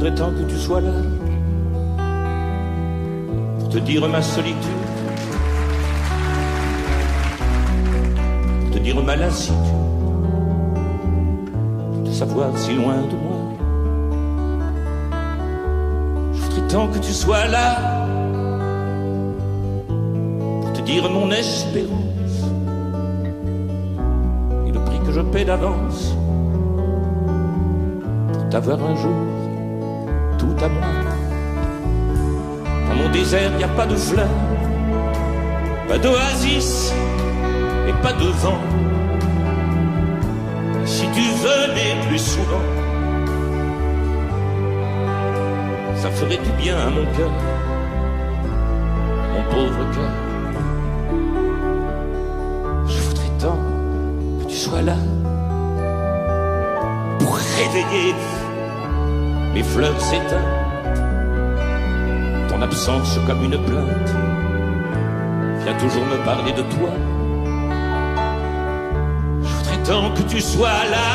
voudrais tant que tu sois là pour te dire ma solitude, pour te dire ma lassitude, de savoir si loin de moi. Je voudrais tant que tu sois là pour te dire mon espérance et le prix que je paie d'avance pour t'avoir un jour tout à moi. Dans mon désert, y a pas de fleurs, pas d'oasis et pas de vent. Si tu venais plus souvent, ça ferait du bien à mon cœur, mon pauvre cœur. Je voudrais tant que tu sois là pour réveiller mes fleurs éteintes. Ton absence comme une plainte vient toujours me parler de toi. Je voudrais tant que tu sois là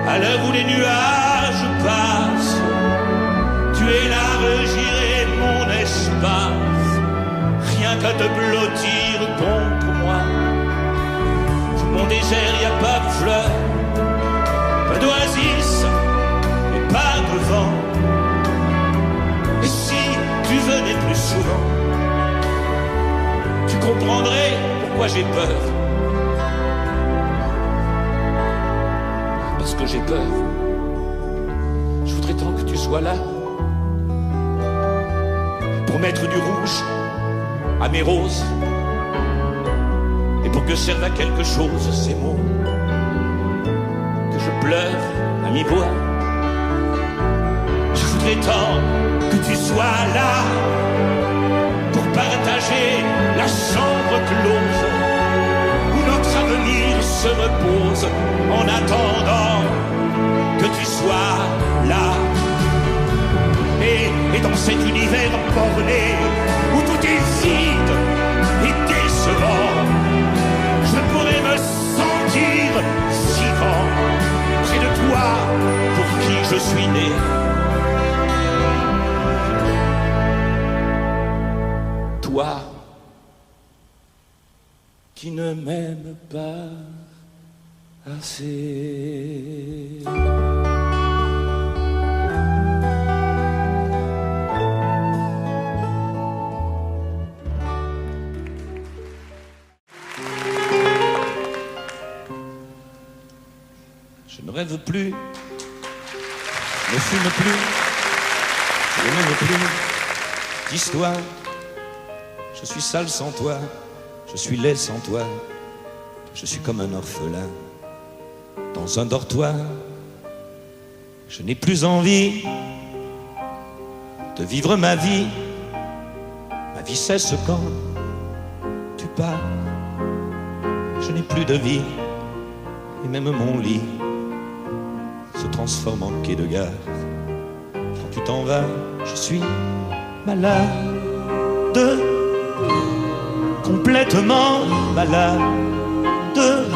à l'heure où les nuages passent. Tu élargirais mon espace, rien qu'à te blottir contre moi. Dans mon désert, y a pas de fleurs, pas d'oasis et pas de vent. Et si tu venais plus souvent, tu comprendrais pourquoi j'ai peur. Parce que j'ai peur. Je voudrais tant que tu sois là pour mettre du rouge à mes roses et pour que servent à quelque chose ces mots que je pleure à mi-voix. Je voudrais tant que tu sois là pour partager la chambre close où notre avenir se repose en attendant que tu sois là. Et dans cet univers borné où tout est vide et décevant, je pourrais me sentir vivant près de toi pour qui je suis né. Toi qui ne m'aime pas assez. Je ne rêve plus, ne fume plus, je n'aime plus d'histoire. Je suis sale sans toi, je suis laid sans toi, je suis comme un orphelin dans un dortoir. Je n'ai plus envie de vivre ma vie cesse quand tu pars. Je n'ai plus de vie et même mon lit se transforme en quai de gare. Quand tu t'en vas, je suis malade, complètement malade, comme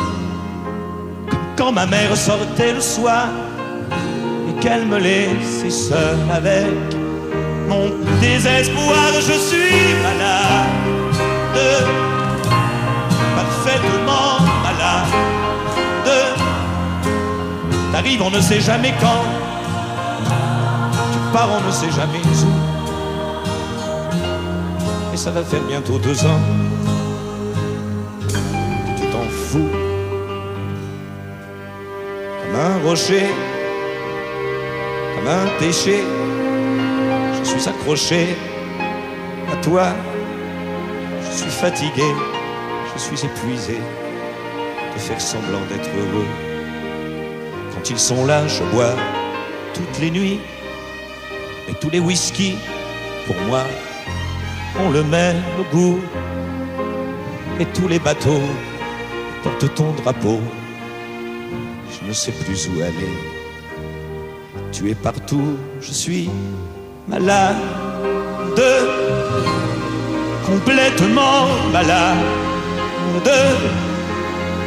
quand ma mère sortait le soir et qu'elle me laissait seul avec mon désespoir. Je suis malade, parfaitement malade. T'arrives, on ne sait jamais quand, tu pars, on ne sait jamais où. Et ça va faire bientôt 2 ans que tu t'en fous. Comme un rocher, comme un péché, je suis accroché à toi. Je suis fatigué, je suis épuisé de faire semblant d'être heureux. Quand ils sont là, je bois toutes les nuits, et tous les whisky, pour moi, ont le même goût. Et tous les bateaux portent ton drapeau. Je ne sais plus où aller. Tu es partout, je suis malade, complètement malade.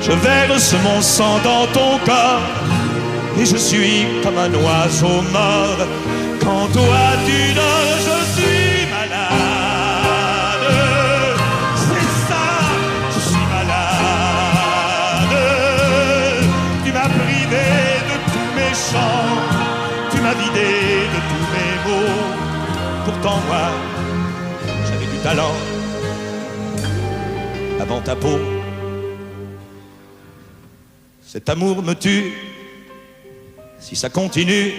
Je verse mon sang dans ton corps et je suis comme un oiseau mort. Quand toi tu dors, je suis malade. C'est ça, je suis malade. Tu m'as privé de tous mes chants, tu m'as vidé de tous mes mots. Pourtant moi, j'avais du talent avant ta peau. Cet amour me tue. Si ça continue,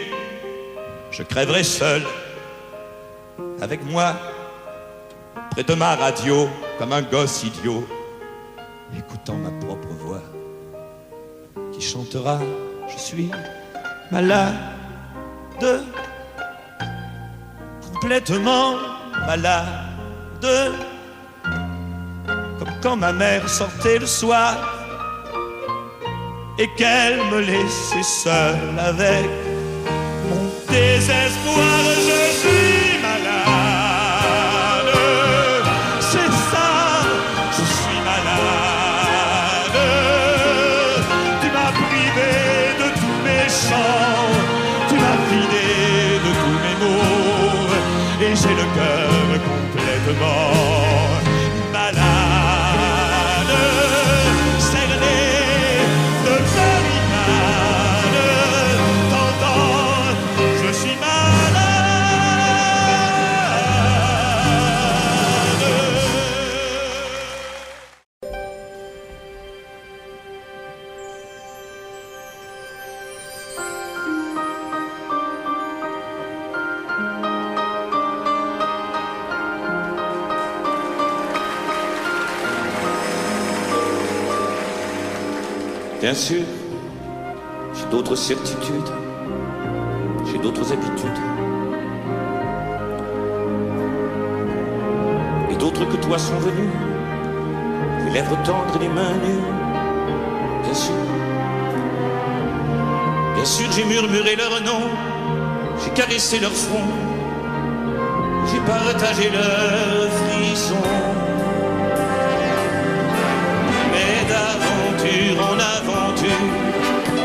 je crèverai seul, avec moi, près de ma radio, comme un gosse idiot, écoutant ma propre voix, qui chantera, je suis malade, complètement malade, comme quand ma mère sortait le soir, et qu'elle me laissait seul avec mon désespoir. Je suis malade, c'est ça, je suis malade. Tu m'as privé de tous mes chants, tu m'as vidé de tous mes mots, et j'ai le cœur complètement malade. Bien sûr, j'ai d'autres certitudes, j'ai d'autres habitudes, et d'autres que toi sont venus, les lèvres tendres et les mains nues. Bien sûr, j'ai murmuré leur nom, j'ai caressé leur front, j'ai partagé leurs frissons. Mais d'aventure en aventure,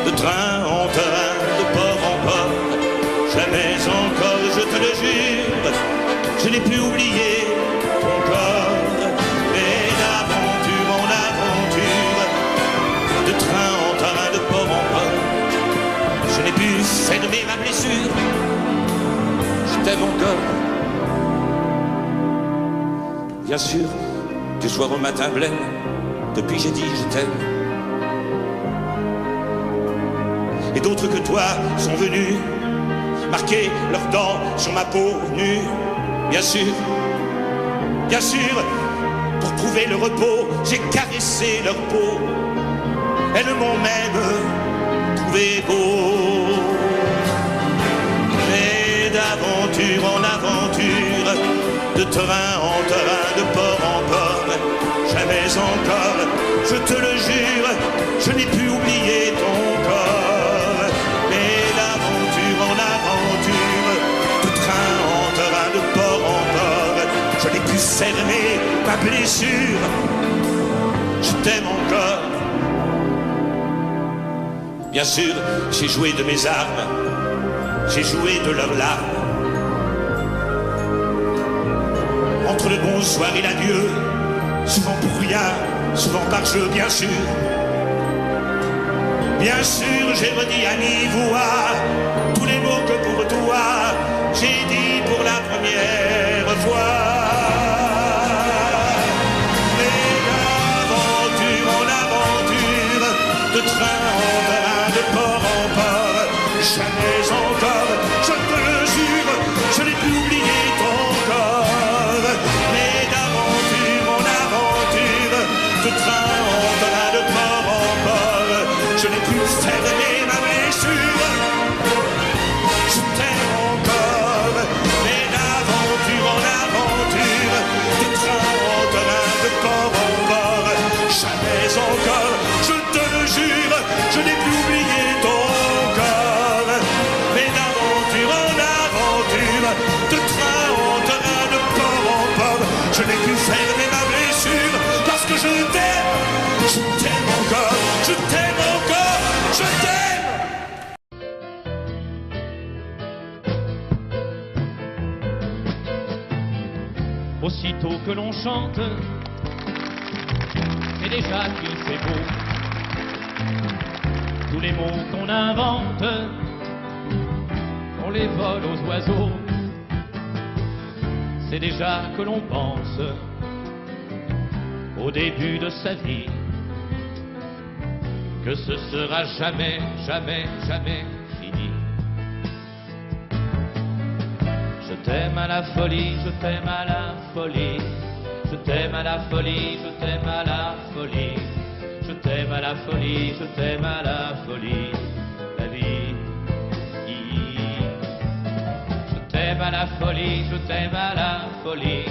de train en train, de port en port, jamais encore, je te le jure, je n'ai pu oublier ton corps. Mais d'aventure en aventure, de train en train, de port en port, je n'ai pu fermer ma blessure, je t'aime encore. Bien sûr, du soir au matin blême, depuis j'ai dit je t'aime. Et d'autres que toi sont venus marquer leurs dents sur ma peau nue. Bien sûr, pour trouver le repos, j'ai caressé leur peau. Elles m'ont même trouvé beau. Mais d'aventure en aventure, de train en train, de port en port, jamais encore, je te le jure, je n'ai pu oublier ton corps. Mais d'aventure en aventure, de train en train, de port en port, je n'ai pu cerner ma blessure, je t'aime encore. Bien sûr, j'ai joué de mes armes, j'ai joué de leurs larmes. Entre le bonsoir et l'adieu, souvent pour rien, souvent par jeu, bien sûr. Bien sûr, j'ai redit à mi-voix tous les mots que pour toi j'ai dit pour la première fois. Mais d'aventure en aventure, de train en train, de port en port, jamais encore, je te le jure, je n'ai pu oublier ton corps. Mais d'aventure en aventure, de train en train, de port en port, je n'ai pu fermer ma blessure, je t'aime encore. Mais d'aventure en aventure, de train en train, de port en port, jamais encore, je te le jure, je n'ai pu oublier ton corps. aussitôt que l'on chante, c'est déjà qu'il fait beau. Tous les mots qu'on invente, on les vole aux oiseaux. C'est déjà que l'on pense au début de sa vie que ce sera jamais, jamais, jamais fini. Je t'aime à la folie, je t'aime à la folie. Je t'aime à la folie, je t'aime à la folie. Je t'aime à la folie, je t'aime à la folie. La vie. Je t'aime à la folie, je t'aime à la folie.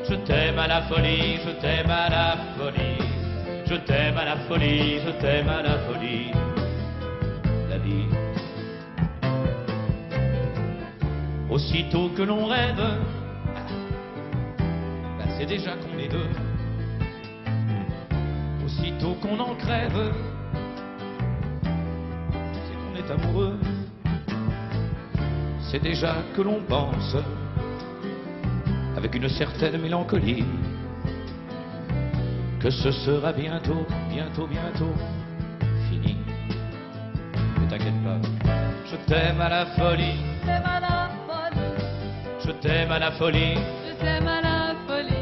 Je t'aime à la folie, je t'aime à la folie. Je t'aime à la folie, je t'aime à la folie. La vie. Aussitôt que l'on rêve, c'est déjà qu'on est deux. Aussitôt qu'on en crève, c'est qu'on est amoureux. C'est déjà que l'on pense avec une certaine mélancolie que ce sera bientôt, bientôt, bientôt fini. Ne t'inquiète pas, je t'aime à la folie. Je t'aime à la folie. Je t'aime à la folie.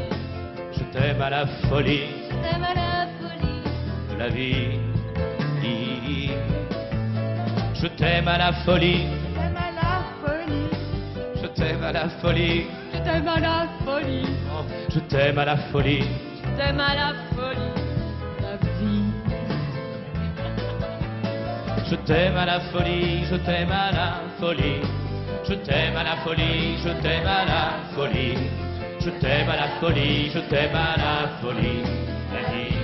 Je t'aime à la folie. Je t'aime à la folie. De la vie. Je t'aime à la folie. Je t'aime à la folie. Je t'aime à la folie. Je t'aime à la folie. Je t'aime à la folie. Je t'aime à la folie. La vie. Je t'aime à la folie. Je t'aime à la folie. Je t'aime à la folie. Je t'aime à la folie. Je t'aime à la folie. Je t'aime à la folie. La vie.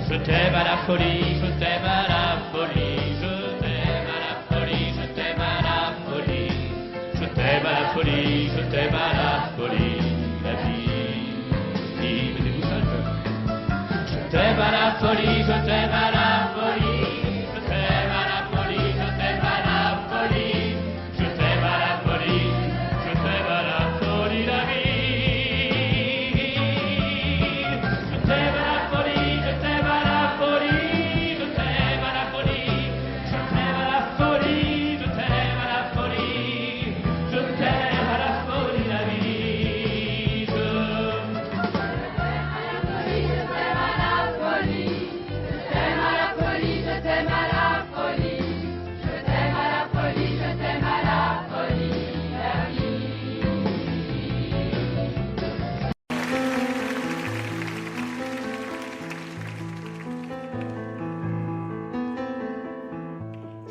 Je t'aime à la folie. Je t'aime à la folie. Je t'aime à la folie. Je t'aime à la folie. Je t'aime à la folie. Je t'aime à la folie. La vie. Mettez-vous ça, je t'aime à la folie. Je t'aime à la folie. Je t'aime à la folie. Je t'aime à la folie. Je t'aime à la folie. Je t'aime à la folie. La vie. Je t'aime à la folie. Je t'aime à la folie. Je t'aime à la folie. Je t'aime à la folie. Je t'aime à la folie. Je t'aime à la folie. La vie. Je t'aime à la folie. Je t'aime à la folie. Je t'aime à la folie. Je t'aime à la folie. Je t'aime à la folie. La vie.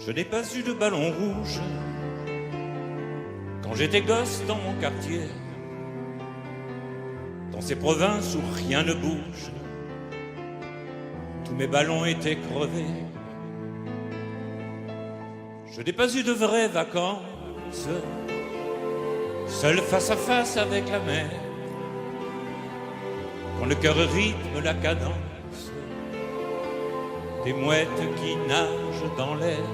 Je n'ai pas eu de ballon rouge quand j'étais gosse dans mon quartier. Dans ces provinces où rien ne bouge, tous mes ballons étaient crevés. Je n'ai pas eu de vraies vacances, seul face à face avec la mer, quand le cœur rythme la cadence des mouettes qui nagent dans l'air.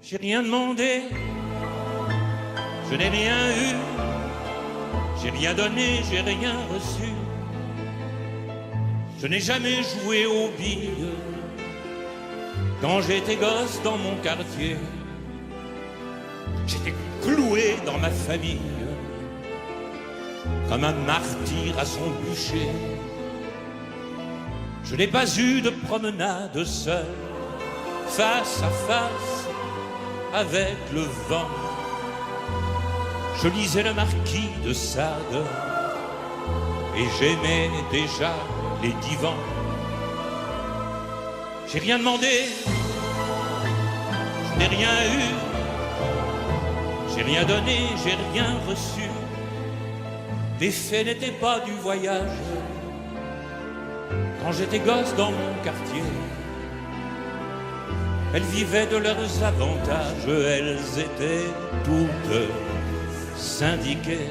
J'ai rien demandé, je n'ai rien eu, j'ai rien donné, j'ai rien reçu. Je n'ai jamais joué aux billes quand j'étais gosse dans mon quartier. J'étais cloué dans ma famille comme un martyr à son bûcher. Je n'ai pas eu de promenade seul, face à face avec le vent. Je lisais le Marquis de Sade et j'aimais déjà les divans. J'ai rien demandé, je n'ai rien eu, j'ai rien donné, j'ai rien reçu. Les faits n'étaient pas du voyage quand j'étais gosse dans mon quartier. Elles vivaient de leurs avantages, elles étaient toutes syndiquées.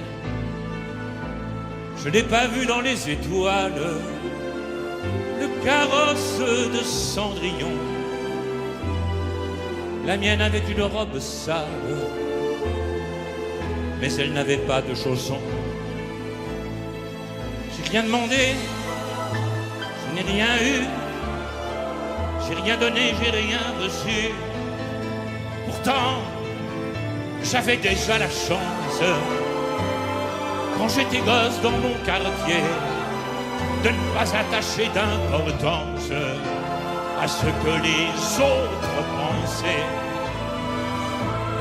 Je n'ai pas vu dans les étoiles le carrosse de Cendrillon. La mienne avait une robe sale mais elle n'avait pas de chaussons. J'ai rien demandé, je n'ai rien eu, j'ai rien donné, j'ai rien reçu. Pourtant, j'avais déjà la chance, quand j'étais gosse dans mon quartier, de ne pas attacher d'importance à ce que les autres pensaient.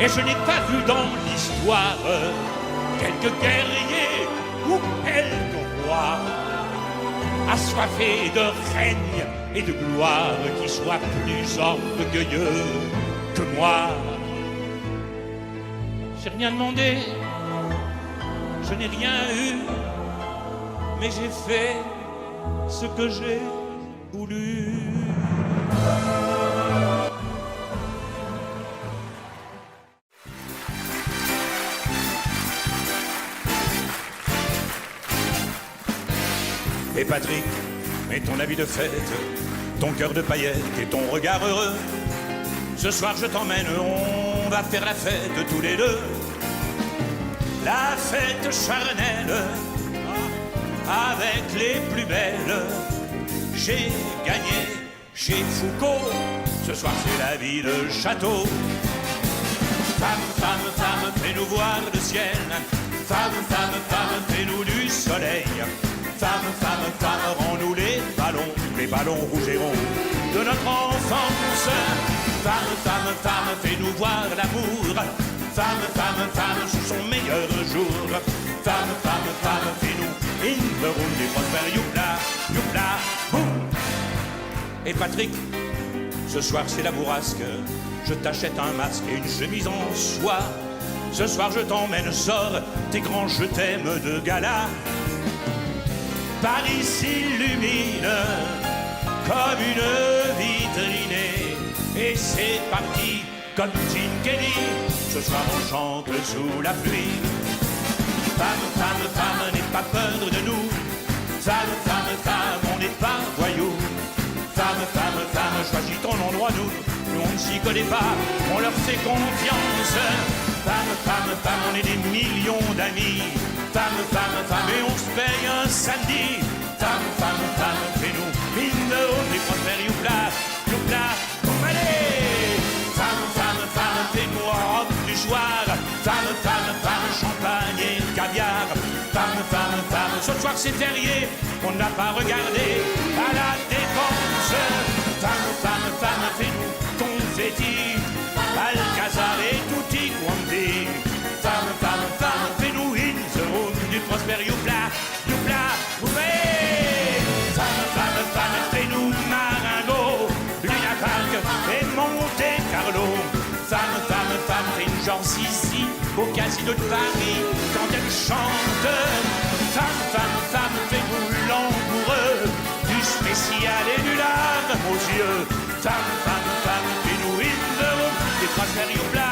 Et je n'ai pas vu dans l'histoire quelques guerriers ou quelques rois assoiffés de règne et de gloire qui soient plus orgueilleux que moi. J'ai rien demandé, je n'ai rien eu, mais j'ai fait ce que j'ai voulu. Et Patrick, mets ton habit de fête, ton cœur de paillettes et ton regard heureux. Ce soir je t'emmène, on va faire la fête tous les deux. La fête charnelle, avec les plus belles. J'ai gagné chez Foucault, ce soir c'est la vie de château. Femme, femme, femme, fais-nous voir le ciel. Femme, femme, femme, fais-nous du soleil. Femme, femme, femme, rends-nous les ballons rouges et ronds de notre enfance. Femme, femme, femme, fais-nous voir l'amour. Femme, femme, femme, sous son meilleur jour. Femme, femme, femme, fais-nous in the room du prospère. Youpla, youpla, boum. Et Patrick, ce soir c'est la bourrasque. Je t'achète un masque et une chemise en soie. Ce soir je t'emmène, sors tes grands je t'aime de gala. Paris s'illumine comme une vitrine. Et c'est parti comme Gene Kelly. Ce soir on chante sous la pluie. Femme, femme, femme, n'aie pas peur de nous. Femme, femme, femme, on n'est pas voyous. Femme, femme, femme, choisis ton endroit, nous on ne s'y connaît pas, on leur fait confiance. Femme, femme, femme, on est des millions d'amis. Femme, femme, femme, et on se paye un samedi. Femme, femme, femme, fais-nous mine de haut, les prospères, youpla, youpla, allez. Femme, femme, femme, fais-nous robe du soir. Femme, femme, femme, champagne et caviar. Femme, femme, femme, ce soir c'est férié, on n'a pas regardé à la défense. Femme, femme, femme, fais-nous confetti, Alcazar et tutti quanti. Femme, femme, femme, fais-nous in the room du prospère, youpla, youpla, ouais. Femme, femme, femme, fais-nous Marengo, Luna Park et Monte Carlo. Femme, femme, femme, fais une genre ici au casino de Paris quand elle chante. Femme, femme, femme, fais-nous langoureux du spécial et du larme aux yeux. Femme, femme, femme, fais-nous in the room des prospères, youpla,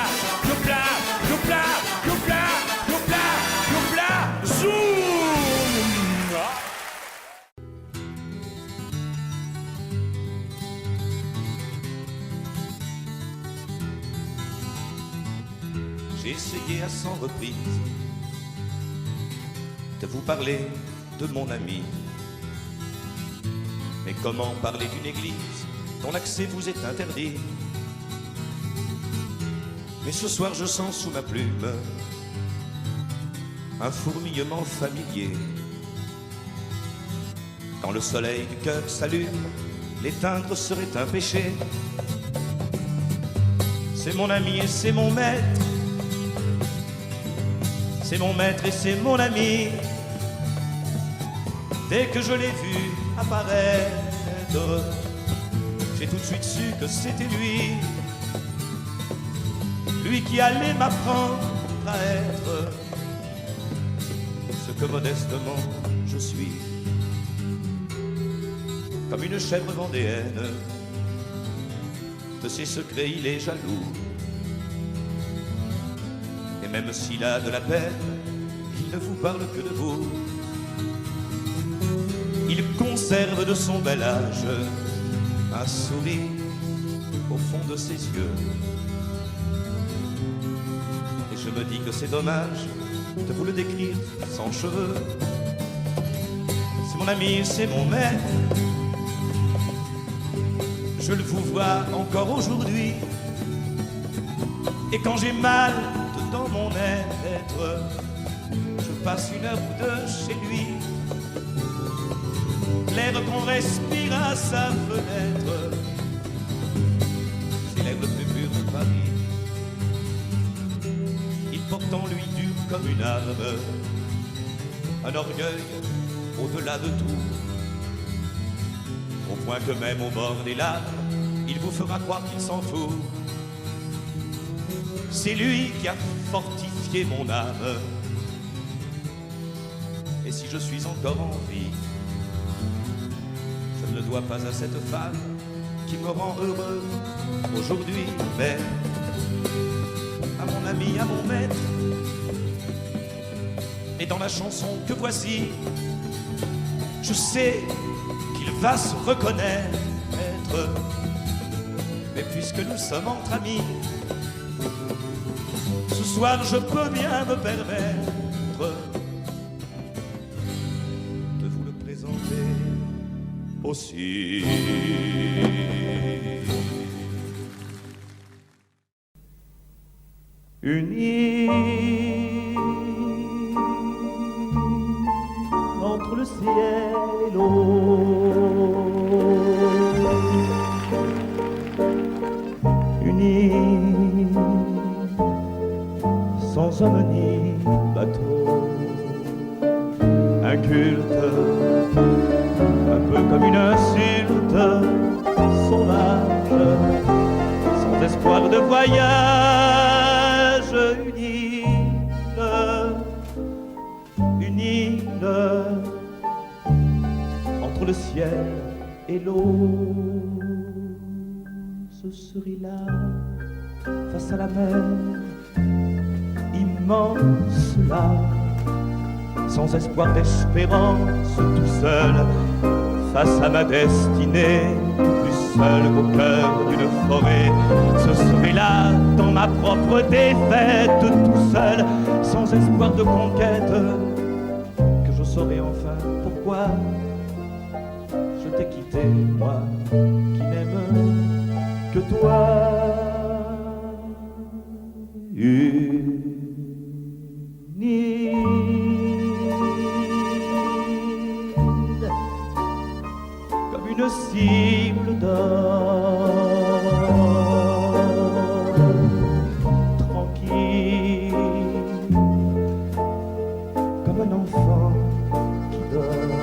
youpla, youpla, youpla, youpla, youpla, zoom. J'ai essayé à 100 reprises de vous parler de mon ami. Mais comment parler d'une église dont l'accès vous est interdit? Mais ce soir je sens sous ma plume un fourmillement familier. Quand le soleil du cœur s'allume, l'éteindre serait un péché. C'est mon ami et c'est mon maître. C'est mon maître et c'est mon ami. Dès que je l'ai vu apparaître, j'ai tout de suite su que c'était lui. Lui qui allait m'apprendre à être ce que modestement je suis. Comme une chèvre vendéenne, de ses secrets il est jaloux. Et même s'il a de la peine, il ne vous parle que de vous. Il conserve de son bel âge un sourire au fond de ses yeux. Et je me dis que c'est dommage de vous le décrire sans cheveux. C'est mon ami, c'est mon maître. Je le vous vois encore aujourd'hui. Et quand j'ai mal dans mon être, je passe une heure ou deux chez lui. L'air qu'on respire à sa fenêtre, c'est l'air le plus pur de Paris. Il porte en lui dur comme une arme, un orgueil au-delà de tout, au point que même au bord des larmes, il vous fera croire qu'il s'en fout. C'est lui qui a fortifié mon âme. Et si je suis encore en vie, je ne le dois pas à cette femme qui me rend heureux aujourd'hui, mais à mon ami, à mon maître. Et dans la chanson que voici, je sais qu'il va se reconnaître. Mais puisque nous sommes entre amis, ce soir je peux bien me permettre de vous le présenter aussi. Une île entre le ciel et l'eau, une île sans homme ni bateau, un culte, un peu comme une insulte sauvage, sans espoir de voyage, une île entre le ciel et l'eau. Ce serait là, face à la mer, immense là, sans espoir d'espérance, tout seul, face à ma destinée, plus seul qu'au cœur d'une forêt. Ce serait là, dans ma propre défaite, tout seul, sans espoir de conquête, que je saurais enfin pourquoi je t'ai quitté, moi, qui n'aime que toi. Une île comme une cible d'or, tranquille comme un enfant qui dort,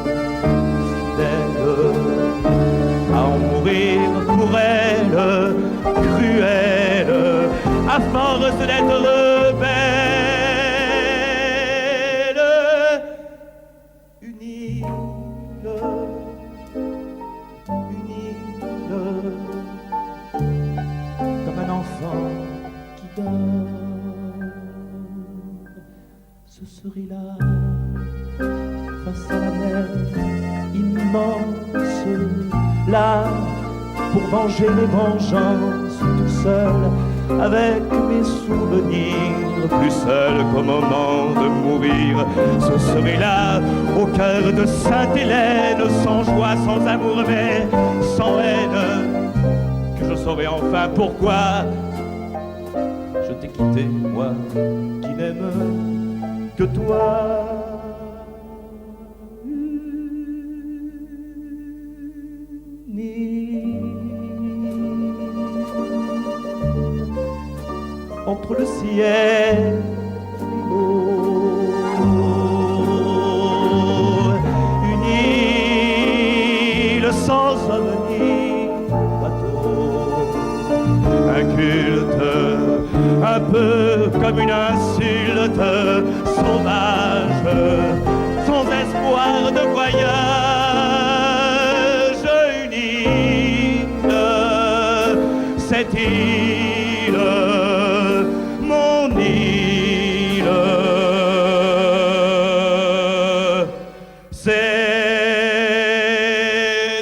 fidèle à en mourir pour elle, cruelle à force d'être belle. Une île, comme un enfant qui dort. Ce serait là, face à la mer immense, là, pour venger les vengeances, tout seul, avec mes souvenirs, plus seul qu'au moment de mourir. Ce serait là, au cœur de Sainte-Hélène, sans joie, sans amour, mais sans haine, que je saurais enfin pourquoi je t'ai quitté, moi, qui n'aime que toi. Entre le ciel et l'eau, une île sans homme ni bateau, un culte, un peu comme une insulte sauvage, sans espoir de voyage, une île, cette île, mon île, c'est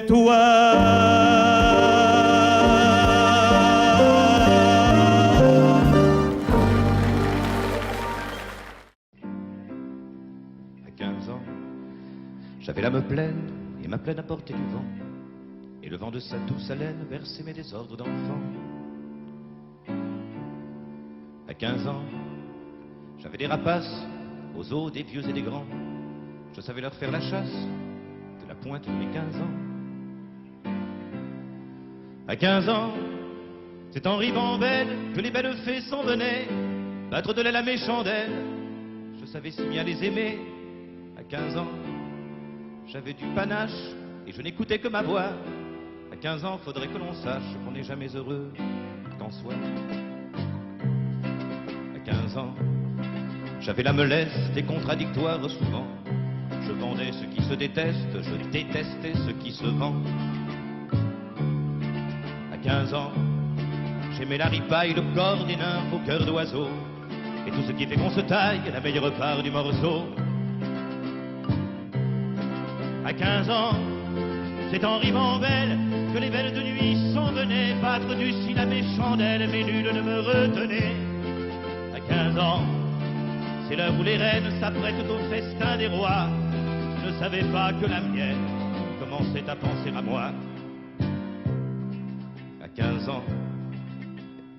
toi. pleine à portée du vent, et le vent de sa douce haleine versait mes désordres d'enfant. À 15 ans, j'avais des rapaces aux os des vieux et des grands. Je savais leur faire la chasse de la pointe de mes 15 ans. À 15 ans, c'est en rivant belle que les belles fées s'en venaient battre de l'aile à mes chandelles. Je savais si bien les aimer. À 15 ans, j'avais du panache et je n'écoutais que ma voix. À 15 ans, faudrait que l'on sache qu'on n'est jamais heureux qu'en soi. À 15 ans, j'avais l'âme leste et contradictoire souvent. Je vendais ce qui se déteste, je détestais ce qui se vend. À 15 ans, j'aimais la ripaille, le corps des nymphes au cœur d'oiseau, et tout ce qui fait qu'on se taille, la meilleure part du morceau. À 15 ans, c'est en rimant belle que les belles de nuit s'en venaient battre du cil à mes chandelles, mais nul ne me retenait. À 15 ans, c'est l'heure où les reines s'apprêtent au festin des rois. Je ne savais pas que la mienne commençait à penser à moi. À 15 ans,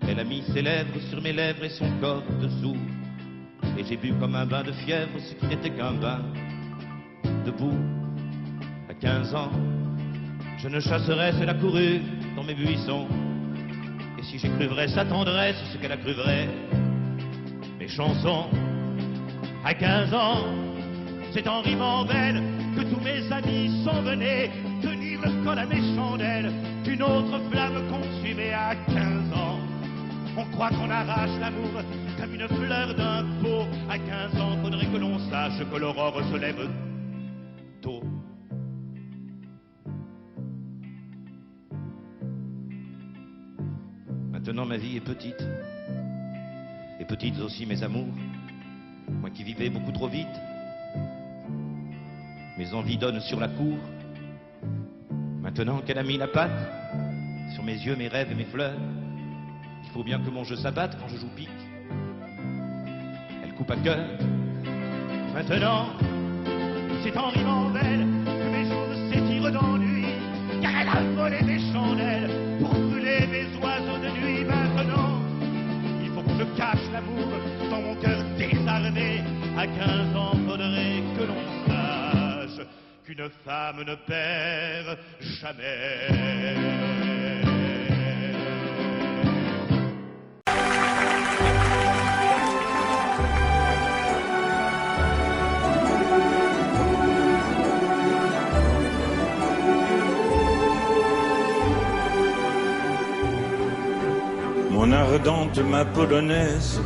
elle a mis ses lèvres sur mes lèvres et son corps dessous. Et j'ai bu comme un bain de fièvre ce qui n'était qu'un bain debout. À 15 ans, je ne chasserais la courue dans mes buissons. Et si j'ai cru vrai sa tendresse, ce qu'elle a cru vrai, mes chansons. À 15 ans, c'est en rimant belle que tous mes amis s'en venaient tenir le col à mes chandelles, qu'une autre flamme consumait. À 15 ans, on croit qu'on arrache l'amour comme une fleur d'un pot. À 15 ans, faudrait que l'on sache que l'aurore se lève tôt. Maintenant ma vie est petite, et petites aussi mes amours. Moi qui vivais beaucoup trop vite, mes envies donnent sur la cour. Maintenant qu'elle a mis la patte sur mes yeux, mes rêves et mes fleurs, il faut bien que mon jeu s'abatte quand je joue pique. Elle coupe à cœur. Maintenant, c'est en rimant belle que mes jours s'étirent d'ennui, car elle a volé mes chandelles pour brûler mes oiseaux de nuit. Maintenant, il faut que je cache l'amour dans mon cœur désarmé. À 15 ans, faudrait que l'on sache qu'une femme ne perd jamais. Mon ardente, ma polonaise,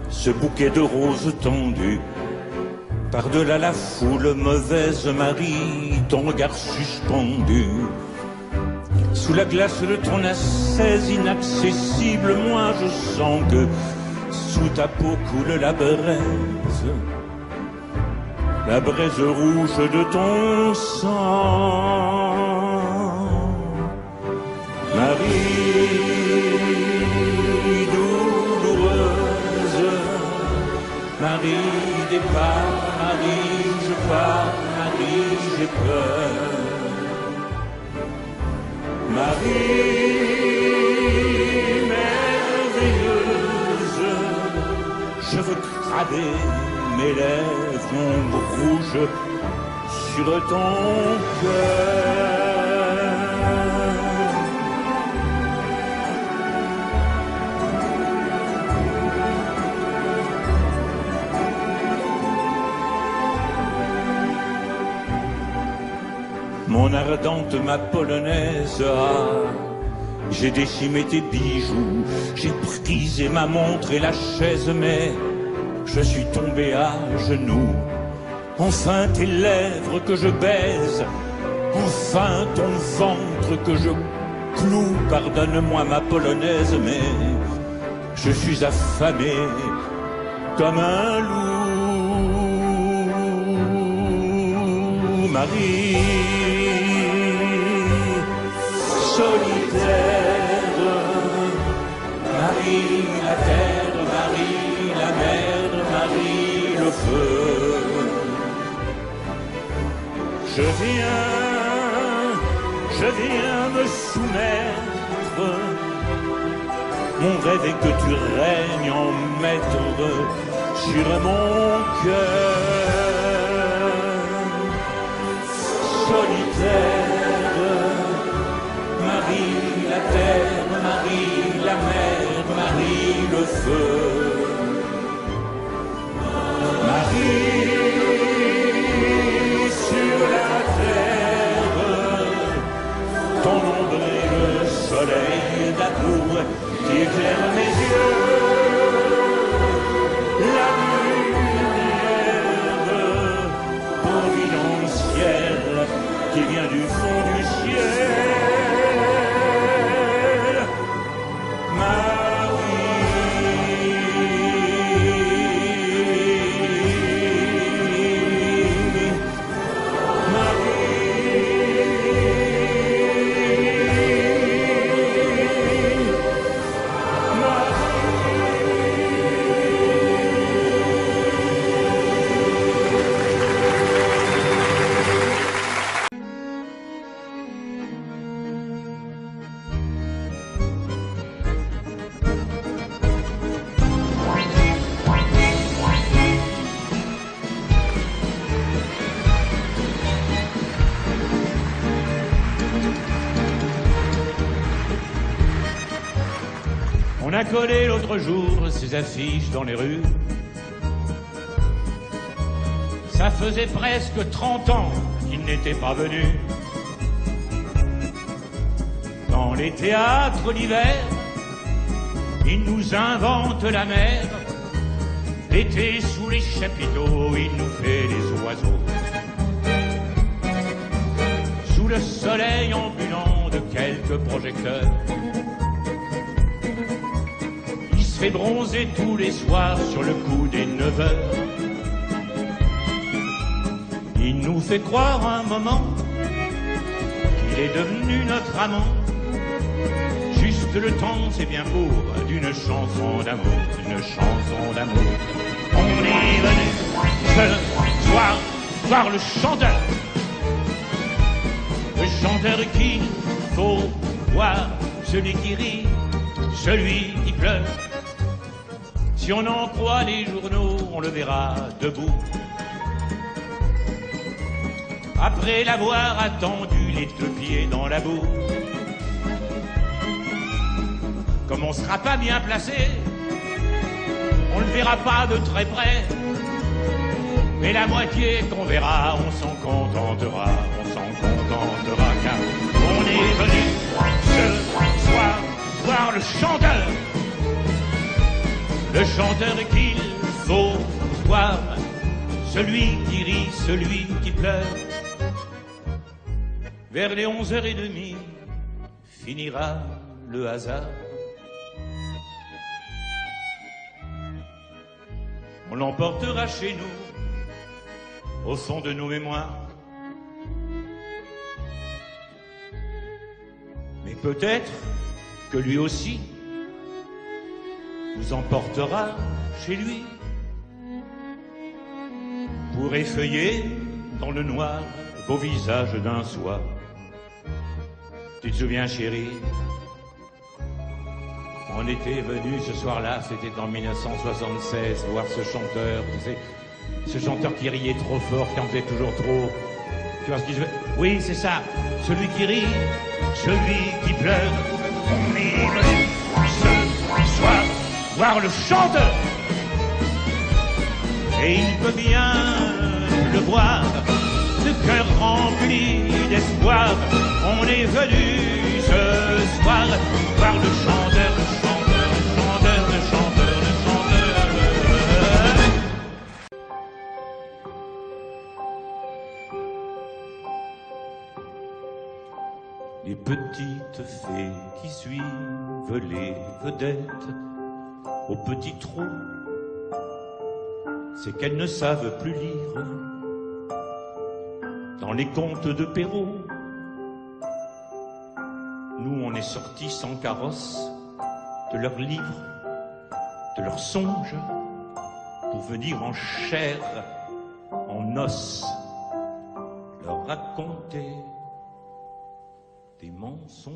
ce bouquet de roses tendues, par-delà la foule mauvaise Marie, ton regard suspendu. Sous la glace de ton ascèse inaccessible, moi je sens que sous ta peau coule la braise rouge de ton sang. Marie douloureuse, Marie départ, Marie je pars, Marie j'ai peur. Marie merveilleuse, je veux cramer mes lèvres rouges sur ton cœur. Mon ardente, ma polonaise, ah, j'ai décimé tes bijoux, j'ai brisé ma montre et la chaise, mais je suis tombé à genoux. Enfin tes lèvres que je baise, enfin ton ventre que je cloue. Pardonne-moi ma polonaise, mais je suis affamé comme un loup. Marie solitaire, Marie la terre, Marie la mer, Marie le feu. Je viens me soumettre. Mon rêve est que tu règnes en maître sur mon cœur. Solitaire, Marie la terre, Marie la mer, Marie le feu. Marie sur la terre, ton ombre est le soleil d'amour qui éclaire mes yeux. La lumière providentielle qui vient du fond du ciel. On a collé l'autre jour ces affiches dans les rues. Ça faisait presque 30 ans qu'il n'était pas venu. Dans les théâtres l'hiver, il nous invente la mer. L'été sous les chapiteaux, il nous fait des oiseaux. Sous le soleil ambulant de quelques projecteurs, fait bronzer tous les soirs sur le coup des 9 heures. Il nous fait croire un moment qu'il est devenu notre amant. Juste le temps, c'est bien beau, d'une chanson d'amour, d'une chanson d'amour. On est venu ce soir voir le chanteur qu'il faut voir, celui qui rit, celui qui pleure. Si on en croit les journaux, on le verra debout. Après l'avoir attendu les 2 pieds dans la boue. Comme on ne sera pas bien placé, on ne le verra pas de très près. Mais la moitié qu'on verra, on s'en contentera, car on est venu ce soir voir le chanteur. Le chanteur qu'il faut voir, celui qui rit, celui qui pleure. Vers les 11h30 finira le hasard. On l'emportera chez nous, au fond de nos mémoires. Mais peut-être que lui aussi vous emportera chez lui pour effeuiller dans le noir vos visages d'un soir. Tu te souviens, chérie, on était venu ce soir-là, c'était en 1976, voir ce chanteur, tu sais, ce chanteur qui riait trop fort, qui en faisait toujours trop. Tu vois ce que je veux? Oui, c'est ça, celui qui rit, celui qui pleure. On est venu ce soir voir le chanteur. Et il peut bien le voir, le cœur rempli d'espoir. On est venu ce soir voir le chanteur, le chanteur, le chanteur, le chanteur, le chanteur. Les petites fées qui suivent les vedettes au petit trou, c'est qu'elles ne savent plus lire dans les contes de Perrault. Nous, on est sortis sans carrosse de leurs livres, de leurs songes, pour venir en chair, en os, leur raconter des mensonges.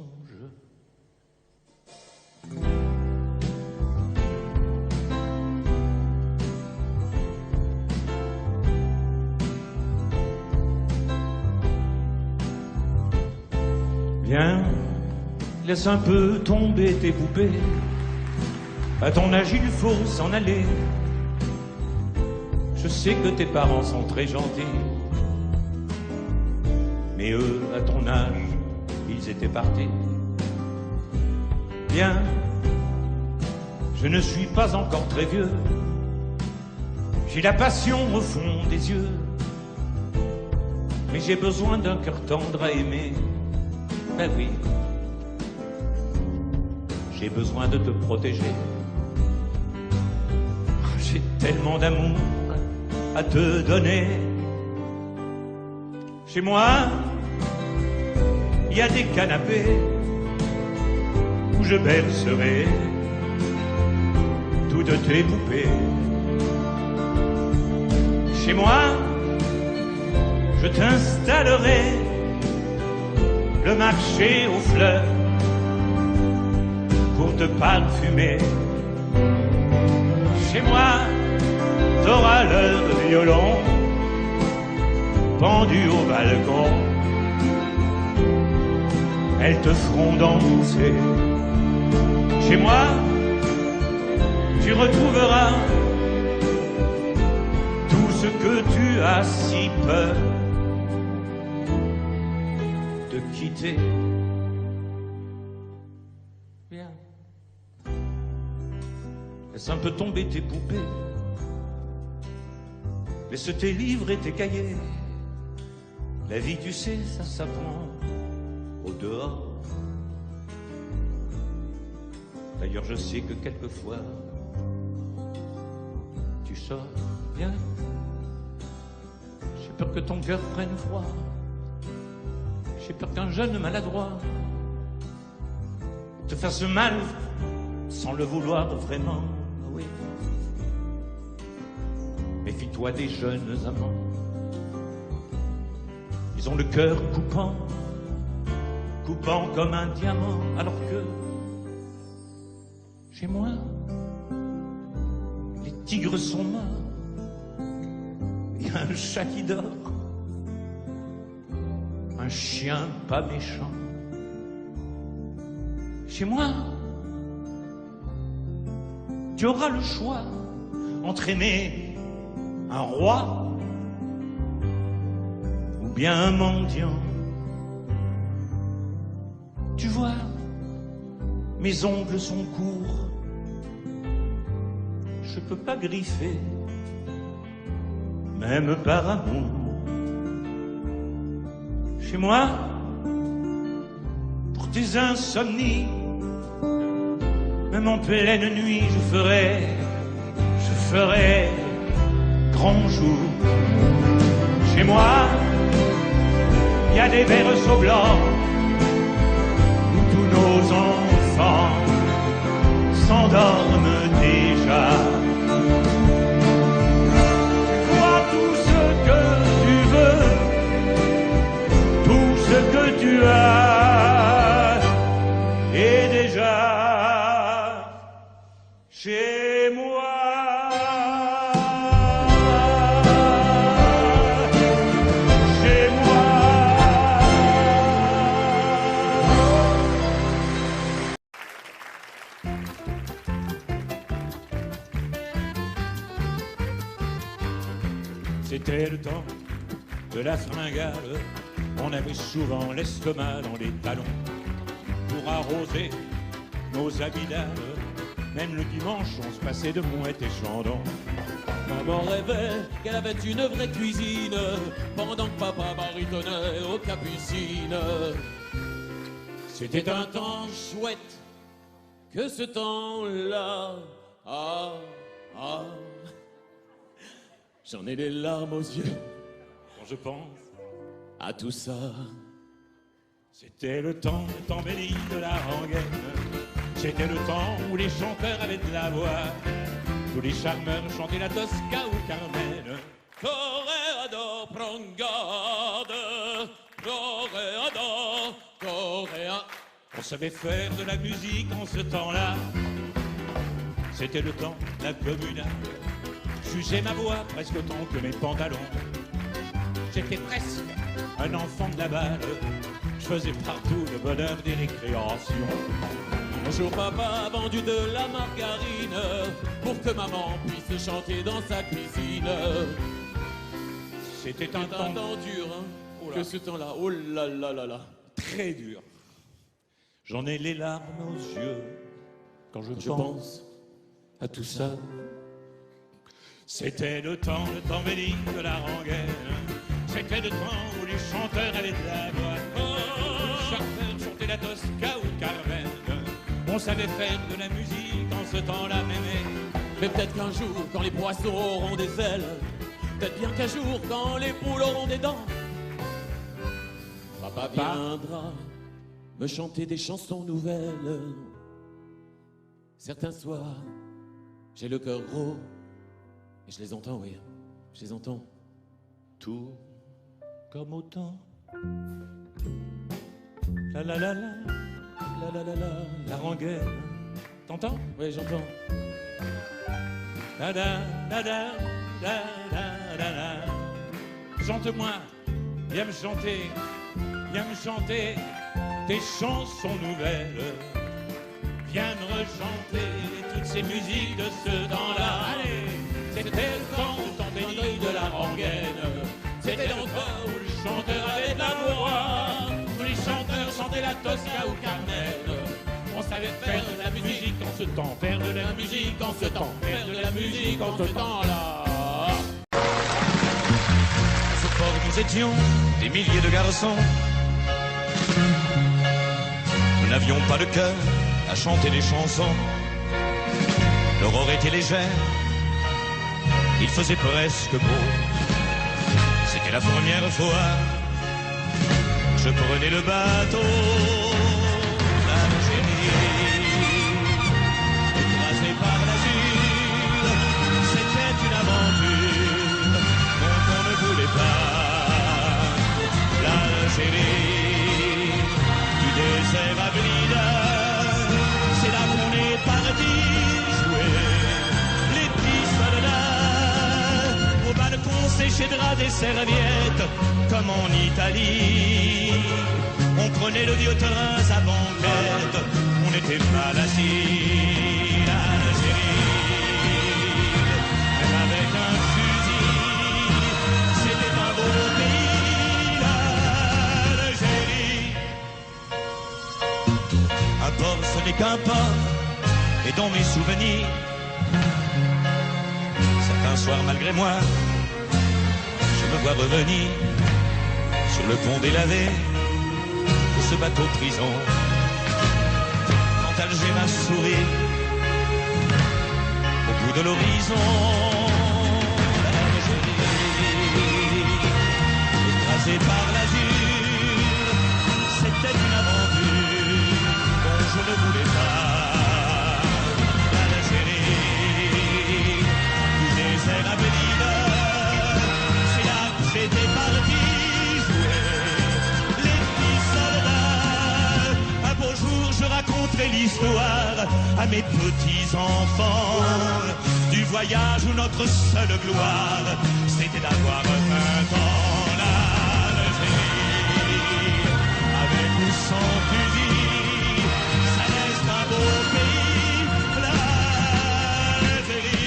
Viens, laisse un peu tomber tes poupées. À ton âge, il faut s'en aller. Je sais que tes parents sont très gentils, mais eux, à ton âge, ils étaient partis. Viens, je ne suis pas encore très vieux. J'ai la passion au fond des yeux, mais j'ai besoin d'un cœur tendre à aimer. Ben oui, j'ai besoin de te protéger. J'ai tellement d'amour à te donner. Chez moi, il y a des canapés où je bercerai toutes tes poupées. Chez moi, je t'installerai le marché aux fleurs pour te parfumer. Chez moi, t'auras leur violon pendu au balcon. Elles te feront danser. Chez moi, tu retrouveras tout ce que tu as si peur de quitter. Viens, laisse un peu tomber tes poupées, laisse tes livres et tes cahiers. La vie, tu sais, ça s'apprend au dehors. D'ailleurs, je sais que quelquefois tu sors. Viens, j'ai peur que ton cœur prenne froid. J'ai peur qu'un jeune maladroit te fasse mal sans le vouloir vraiment. Ah oui. Méfie-toi des jeunes amants. Ils ont le cœur coupant, coupant comme un diamant, alors que chez moi, les tigres sont morts. Il y a un chat qui dort, un chien pas méchant. Chez moi, tu auras le choix entre aimer un roi ou bien un mendiant. Tu vois, mes ongles sont courts, je peux pas griffer, même par amour. Chez moi, pour tes insomnies, même en pleine nuit, je ferai grand jour. Chez moi, il y a des berceaux blancs où tous nos enfants s'endorment déjà. Vois tout ce que tu veux, tout ce que tu as est déjà chez moi. Chez moi. C'était le temps de la fringale. On avait souvent l'estomac dans les talons pour arroser nos habits d'âme. Même le dimanche, on se passait de mouettes et chandons. Maman rêvait qu'elle avait une vraie cuisine pendant que papa baritonnait aux capucines. C'était un temps chouette que ce temps-là. Ah, ah. J'en ai les larmes aux yeux Quand je pense à tout ça. C'était le temps béni de la rengaine. C'était le temps où les chanteurs avaient de la voix. Tous les charmeurs chantaient la Tosca ou Carmen. Corrado, prends garde. Toréador, toréa. On savait faire de la musique en ce temps-là. C'était le temps de la communale. J'usais ma voix presque autant que mes pantalons. J'étais presque un enfant de la balle. Je faisais partout le bonheur des récréations. Bonjour papa a vendu de la margarine pour que maman puisse chanter dans sa cuisine. C'était un temps dur, hein, Oh là. que ce temps-là. Oh là là là là. très dur. J'en ai les larmes aux yeux quand je pense à tout ça. C'était le temps béni de la rengaine. C'était le temps où les chanteurs avaient de la voix. Oh, chacun chantait la Tosca ou Carmen. On savait faire de la musique en ce temps-là, mémé. Mais peut-être qu'un jour, quand les poissons auront des ailes, peut-être bien qu'un jour, quand les poules auront des dents, papa viendra me chanter des chansons nouvelles. Certains soirs, j'ai le cœur gros, et je les entends, oui, je les entends. Tout comme au temps. La la la la, La la la la, la rengaine. T'entends? oui, j'entends. La la la la la la la la. Chante-moi, viens me chanter tes chansons nouvelles. Viens me rechanter toutes ces musiques de ce temps-là. Allez, c'était le temps béni de la rengaine. C'était le temps où le chanteur avait de la voix, où les chanteurs chantaient la Tosca ou Carmen. On savait faire de la musique en ce temps, faire de la musique en ce temps, faire de la musique en ce temps-là. Ce port, nous étions des milliers de garçons. Nous n'avions pas de cœur à chanter des chansons. L'aurore était légère, il faisait presque beau. C'était la première fois que je prenais le bateau d'Algérie. Écrasé par l'azur, c'était une aventure dont on ne voulait pas. L'Algérie, du désert à Blida, c'est là qu'on est parti jouer les petits soldats. Au balcon séché de draps des serviettes, comme en Italie. On prenait le vieux train à banquette, on était mal assis. L'Algérie, même avec un fusil, c'était un beau pays. L'Algérie, un port, ce n'est qu'un port, et dans mes souvenirs, certains soirs malgré moi, je me vois revenir sur le pont délavé de ce bateau prison. Quand Alger m'a souri au bout de l'horizon, l'Algérie, écrasée par l'azur, c'était une aventure dont je ne voulais pas. L'Algérie, du désert à Blida, c'est là que j'étais parti jouer les petits soldats. Un beau jour, je raconterai l'histoire à mes petits-enfants du voyage où notre seule gloire, c'était d'avoir 20 ans. L'Algérie, avec ou sans fusil, ça reste un beau pays. L'Algérie.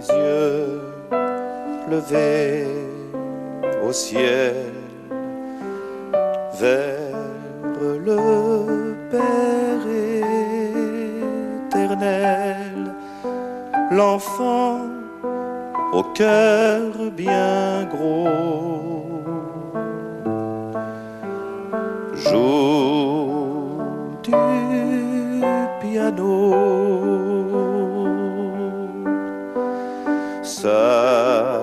Les yeux levés au ciel vers le Père éternel, l'enfant au cœur bien gros joue du piano. Sa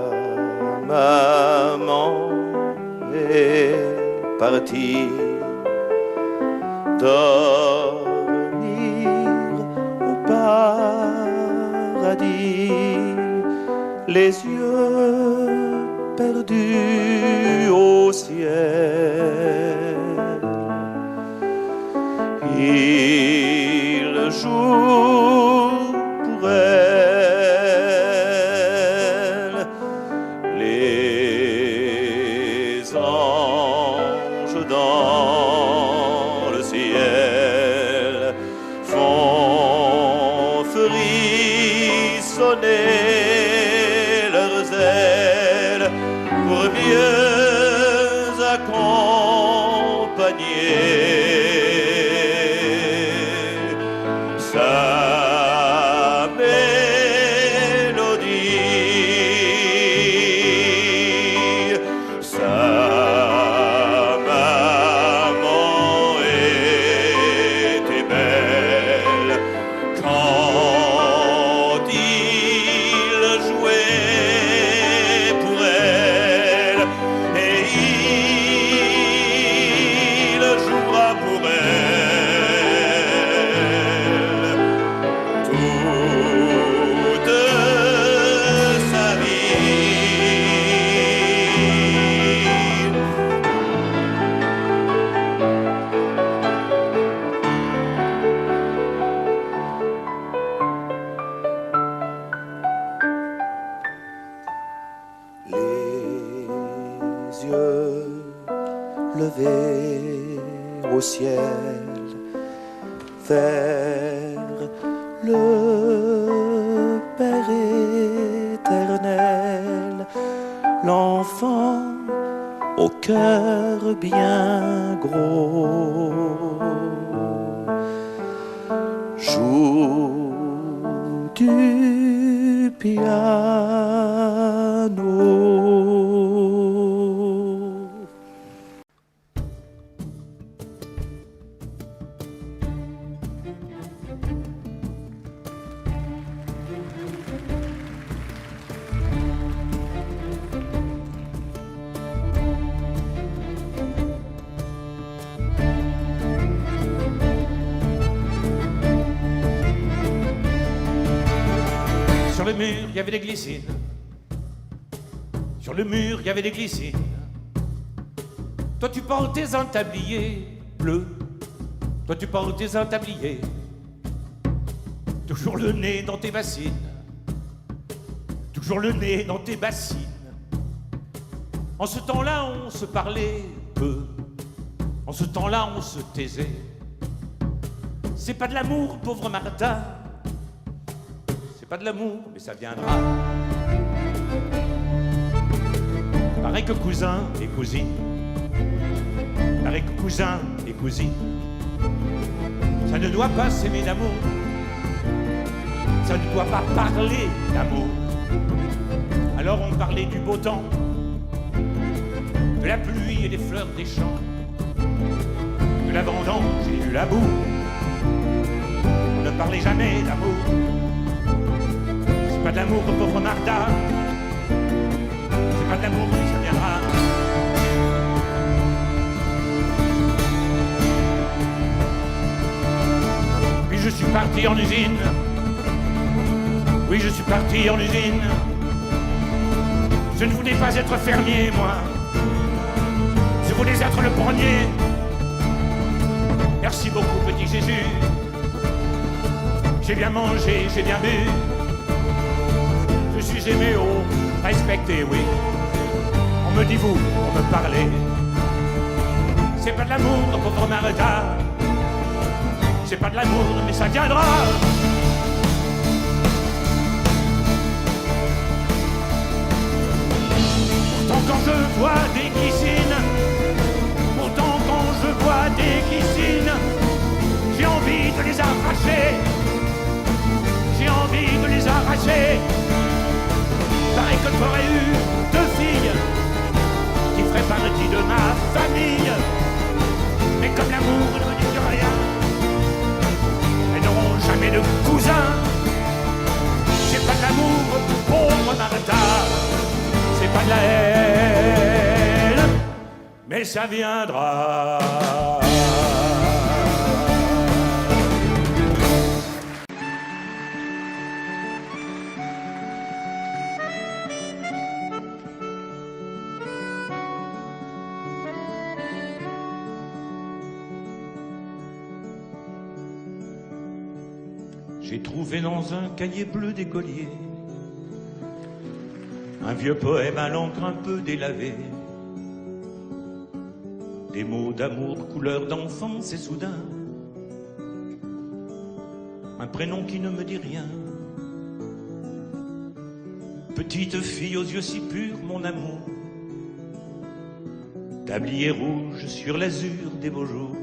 maman est partie dormir au paradis, les yeux perdus au ciel. Il joue pour elle, les anges dans le ciel font frissonner leurs ailes pour mieux accompagner sa mélodie. Sa maman était belle quand il jouait pour elle, et il jouera pour elle toute sa vie. Les yeux levés au ciel vers le Père éternel, l'enfant au cœur bien gros joue du piano. Sur le mur, il y avait des glycines. Sur le mur, il y avait des glycines. Toi, tu portais un tablier bleu. Toi, tu portais un tablier. Toujours le nez dans tes bassines. Toujours le nez dans tes bassines. En ce temps-là, on se parlait peu. En ce temps-là, on se taisait. C'est pas de l'amour, pauvre Martha. C'est pas de l'amour, mais ça viendra. Pareil que cousin et cousine. Pareil que cousin et cousine. Ça ne doit pas s'aimer d'amour. Ça ne doit pas parler d'amour. Alors on parlait du beau temps, de la pluie et des fleurs des champs, de la vendange et du labour. On ne parlait jamais d'amour. C'est pas de l'amour, pauvre Martha. C'est pas de l'amour, mais ça viendra. Puis je suis parti en usine. Oui, je suis parti en usine. Je ne voulais pas être fermier, moi. Je voulais être le premier. Merci beaucoup, petit Jésus. J'ai bien mangé, j'ai bien bu. Je suis aimé, oh, respecté, oui. On me dit vous, on me parlait. C'est pas de l'amour, pauvre Martha. C'est pas de l'amour, mais ça viendra. Pourtant quand je vois des glycines, pourtant quand je vois des glycines, j'ai envie de les arracher. J'ai envie de les arracher. partie de ma famille. Mais comme l'amour ne me dit rien, elles n'auront jamais de cousin. C'est pas de l'amour, pauvre Martha, c'est pas de la haine, mais ça viendra. J'ai trouvé dans un cahier bleu d'écolier un vieux poème à l'encre un peu délavé. Des mots d'amour, couleur d'enfance et soudain un prénom qui ne me dit rien. Petite fille aux yeux si purs, mon amour, tablier rouge sur l'azur des beaux jours.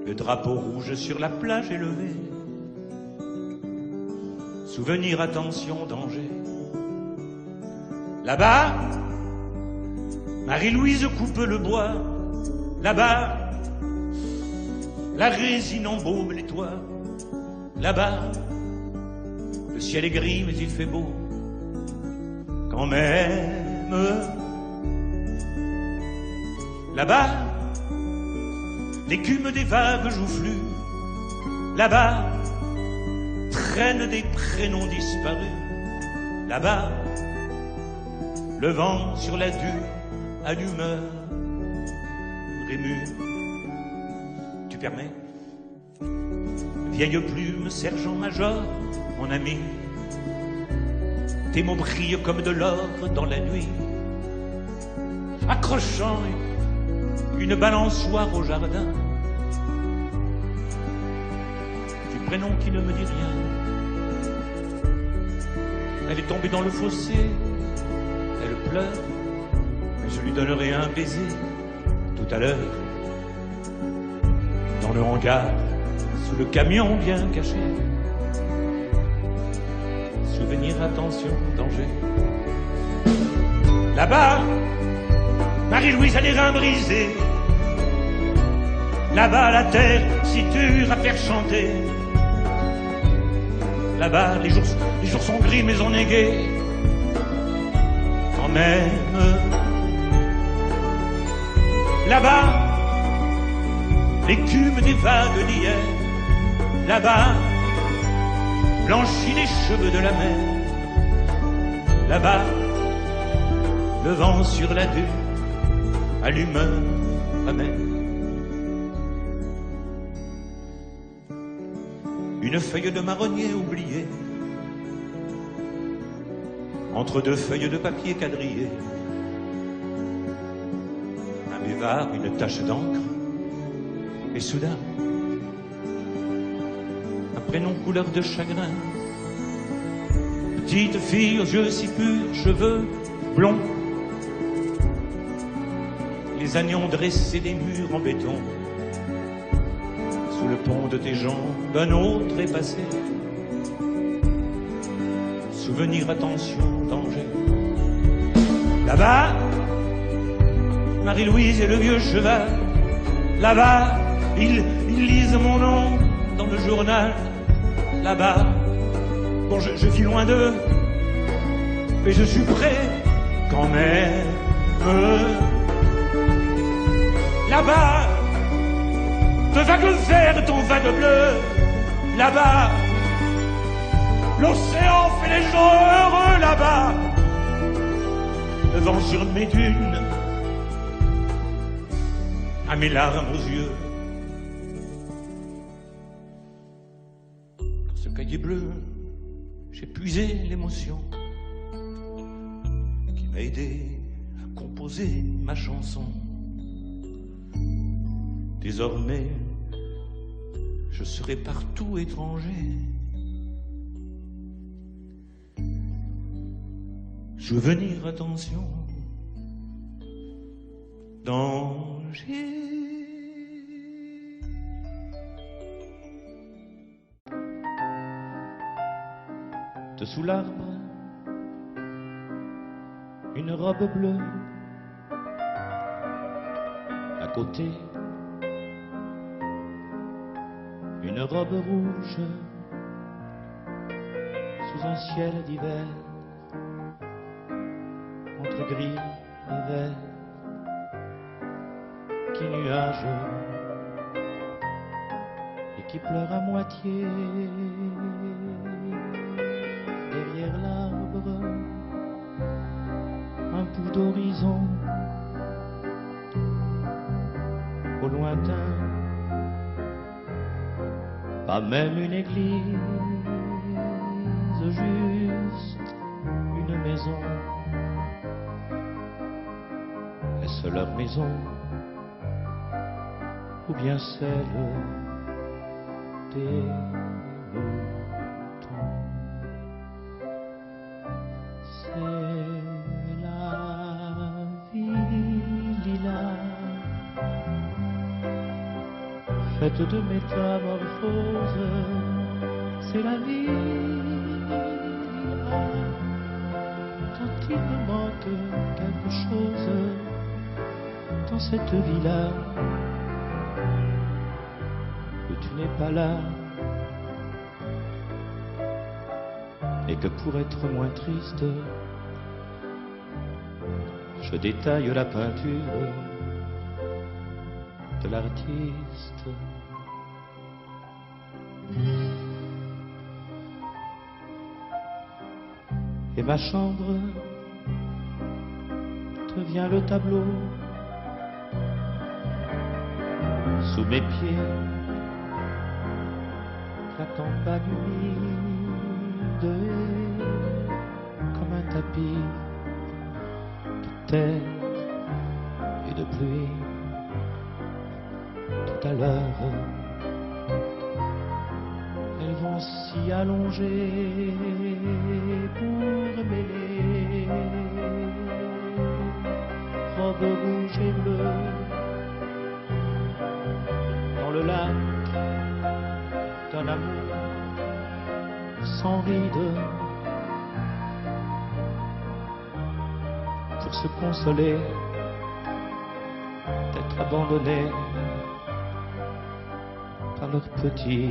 Le drapeau rouge sur la plage élevé. Souvenir, attention, danger. Là-bas, Marie-Louise coupe le bois. Là-bas, la résine embaume les toits. Là-bas, le ciel est gris mais il fait beau quand même. Là-bas, l'écume des vagues joufflues. Là-bas, traînent des prénoms disparus. Là-bas, le vent sur la dune à l'humeur rémue. Tu permets? Vieille plume, sergent-major, mon ami, tes mots brillent comme de l'or dans la nuit. Accrochant une balançoire au jardin, du prénom qui ne me dit rien. Elle est tombée dans le fossé, elle pleure, mais je lui donnerai un baiser tout à l'heure. Dans le hangar, sous le camion bien caché. Souvenir, attention, danger. Là-bas, Marie-Louise a les reins brisés. Là-bas, la terre si dure à faire chanter. Là-bas, les jours sont gris mais on est gai quand même. Là-bas, l'écume des vagues d'hier. Là-bas, blanchit les cheveux de la mer. Là-bas, le vent sur la dune à l'humeur amère. Une feuille de marronnier oubliée entre deux feuilles de papier quadrillé. Un buvard, une tache d'encre, et soudain un prénom couleur de chagrin. Petite fille aux yeux si purs, cheveux blonds, les années ont dressé des murs en béton. Sous le pont de tes jambes, un autre est passé. Souvenir, attention, danger. Là-bas, Marie-Louise et le vieux cheval. Là-bas, ils lisent mon nom dans le journal. Là-bas, bon, je vis loin d'eux, mais je suis prêt quand même. Là-bas, de vagues vertes en vagues bleues. Là-bas, l'océan fait les gens heureux. Là-bas, le vent sur mes dunes a mes larmes aux yeux. Dans ce cahier bleu, j'ai puisé l'émotion qui m'a aidé à composer ma chanson. Désormais, je serai partout étranger. Souvenir, attention, danger. Sous l'arbre, une robe bleue. À côté, une robe rouge sous un ciel d'hiver, entre gris et vert, qui nuage et qui pleure à moitié derrière l'arbre, un bout d'horizon au lointain, pas même une église, juste une maison. Est-ce leur maison ou bien celle des moutons? C'est la vie lilas, faite de métamorphoses. C'est la vie lilas, quand il me manque quelque chose dans cette vie-là, où tu n'es pas là, et que pour être moins triste, je détaille la peinture de l'artiste. Et ma chambre devient le tableau. Sous mes pieds, la campagne humide est comme un tapis de terre et de pluie. Tout à l'heure, elles vont s'y allonger pour mêler robes rouges et bleues dans le lac d'un amour sans rides, pour se consoler d'être abandonnés par leur petit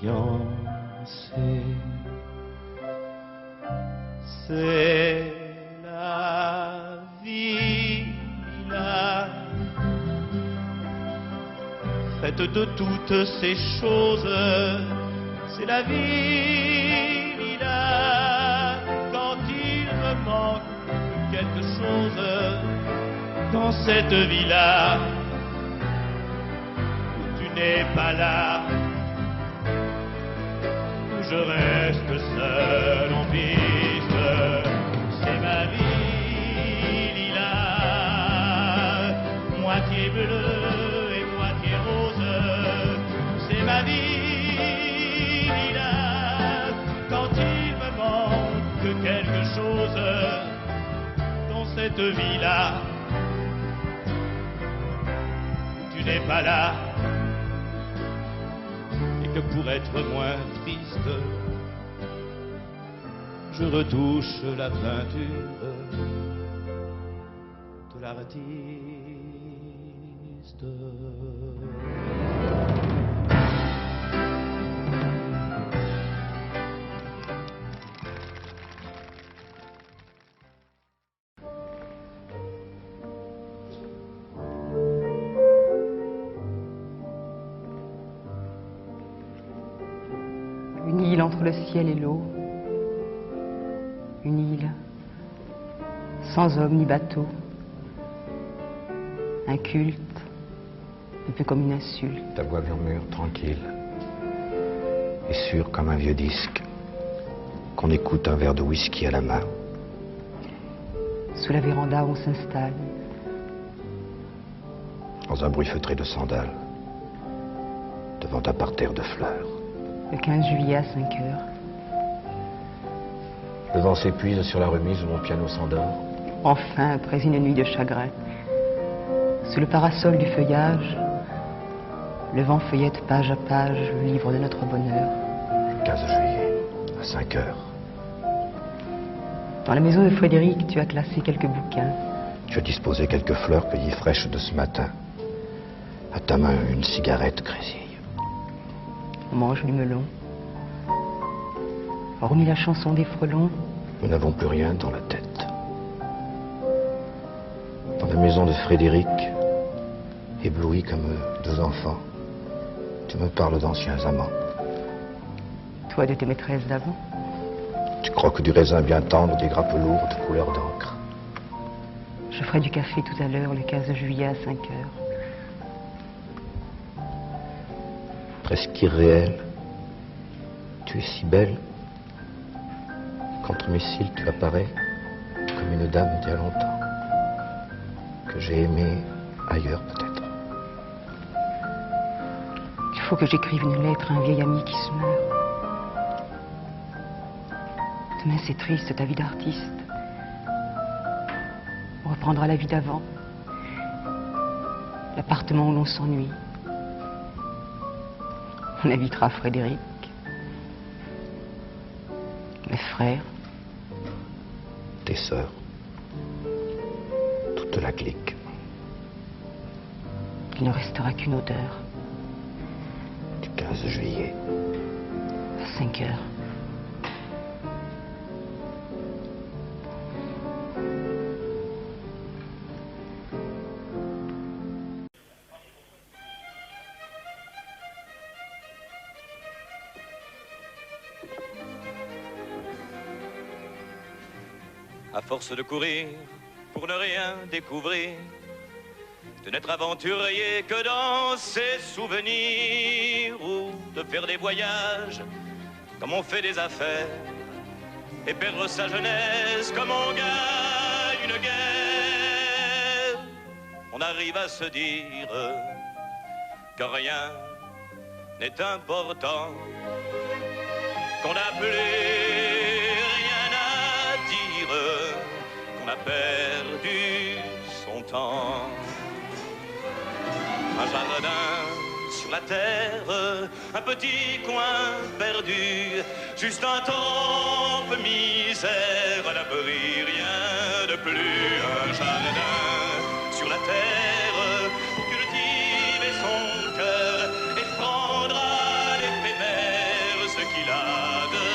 fiancé. C'est la vie là, faite de toutes ces choses. C'est la vie là, quand il me manque quelque chose dans cette vie-là, où tu n'es pas là, où je reste seul en piste. C'est ma vie lilas, moitié bleue et moitié rose. C'est ma vie lilas, quand il me manque quelque chose dans cette vie-là, où tu n'es pas là, et que pour être moins triste, je retouche la peinture de l'artiste. Une île entre le ciel et l'eau. Une île sans homme ni bateau. Un culte, un peu comme une insulte. Ta voix murmure tranquille et sûre comme un vieux disque qu'on écoute un verre de whisky à la main. Sous la véranda, on s'installe. Dans un bruit feutré de sandales, devant un parterre de fleurs. Le 15 juillet à 5 heures. Le vent s'épuise sur la remise où mon piano s'endort. Enfin, après une nuit de chagrin, sous le parasol du feuillage, le vent feuillette page à page le livre de notre bonheur. Le 15 juillet, à 5 heures. Dans la maison de Frédéric, tu as classé quelques bouquins. Tu as disposé quelques fleurs cueillies fraîches de ce matin. À ta main, une cigarette grésille. On mange du melon. Hormis la chanson des frelons, Nous n'avons plus rien dans la tête. Dans la maison de Frédéric, ébloui comme deux enfants, tu me parles d'anciens amants. toi de tes maîtresses d'avant. Tu croques du raisin bien tendre, des grappes lourdes, couleur d'encre. Je ferai du café tout à l'heure, le 15 juillet à 5 heures. Presque irréelle, tu es si belle qu'entre mes cils tu apparais comme une dame d'il y a longtemps, que j'ai aimée ailleurs peut-être. Il faut que j'écrive une lettre à un vieil ami qui se meurt. Demain c'est triste, ta vie d'artiste. On reprendra la vie d'avant. L'appartement où l'on s'ennuie. On invitera Frédéric. Mes frères. Tes sœurs. Toute la clique. Il ne restera qu'une odeur. Du 15 juillet. À 5 heures. À force de courir pour ne rien découvrir, de n'être aventurier que dans ses souvenirs, ou de faire des voyages comme on fait des affaires, et perdre sa jeunesse comme on gagne une guerre. On arrive à se dire que rien n'est important, qu'on n'a plus rien à dire, qu'on a perdu son temps. Un jardin sur la terre, un petit coin perdu, juste un trompe misère, à l'abri, rien de plus. Un jardin sur la terre, pour cultiver son cœur et prendre à l'éphémère ce qu'il a de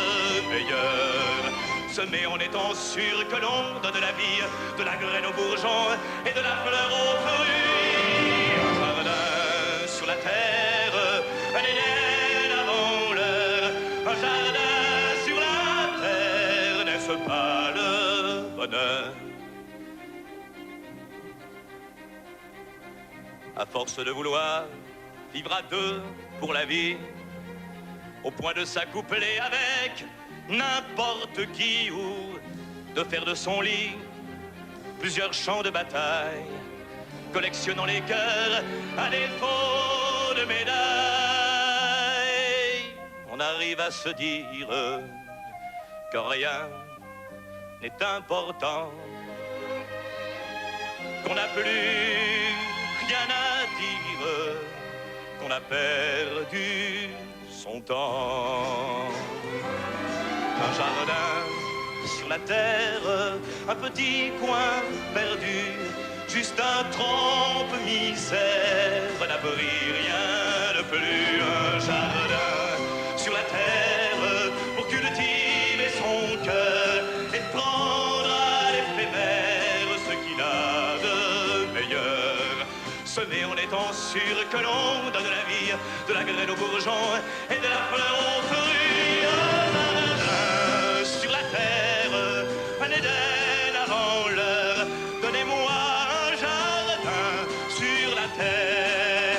meilleur. Semer en étant sûr que l'on donne la vie, de la graine aux bourgeons et de la fleur aux fruits. Un jardin sur la terre, un Éden avant l'heure. Un jardin sur la terre, n'est-ce pas le bonheur? À force de vouloir vivre à deux pour la vie, au point de s'accoupler avec n'importe qui, ou de faire de son lit plusieurs champs de bataille, collectionnant les cœurs à défaut de médailles. On arrive à se dire que rien n'est important, qu'on n'a plus rien à dire, qu'on a perdu son temps. Un jardin sur la terre, un petit coin perdu, juste un trompe misère, n'abri, rien de plus. Un jardin sur la terre, pour cultiver son cœur et prendre à l'éphémère ce qu'il a de meilleur. Semer en étant sûr que l'on donne la vie, de la graine aux bourgeons et de la fleur aux fruits. Sur la terre, un Éden avant l'heure. Donnez-moi un jardin sur la terre.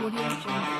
我练就。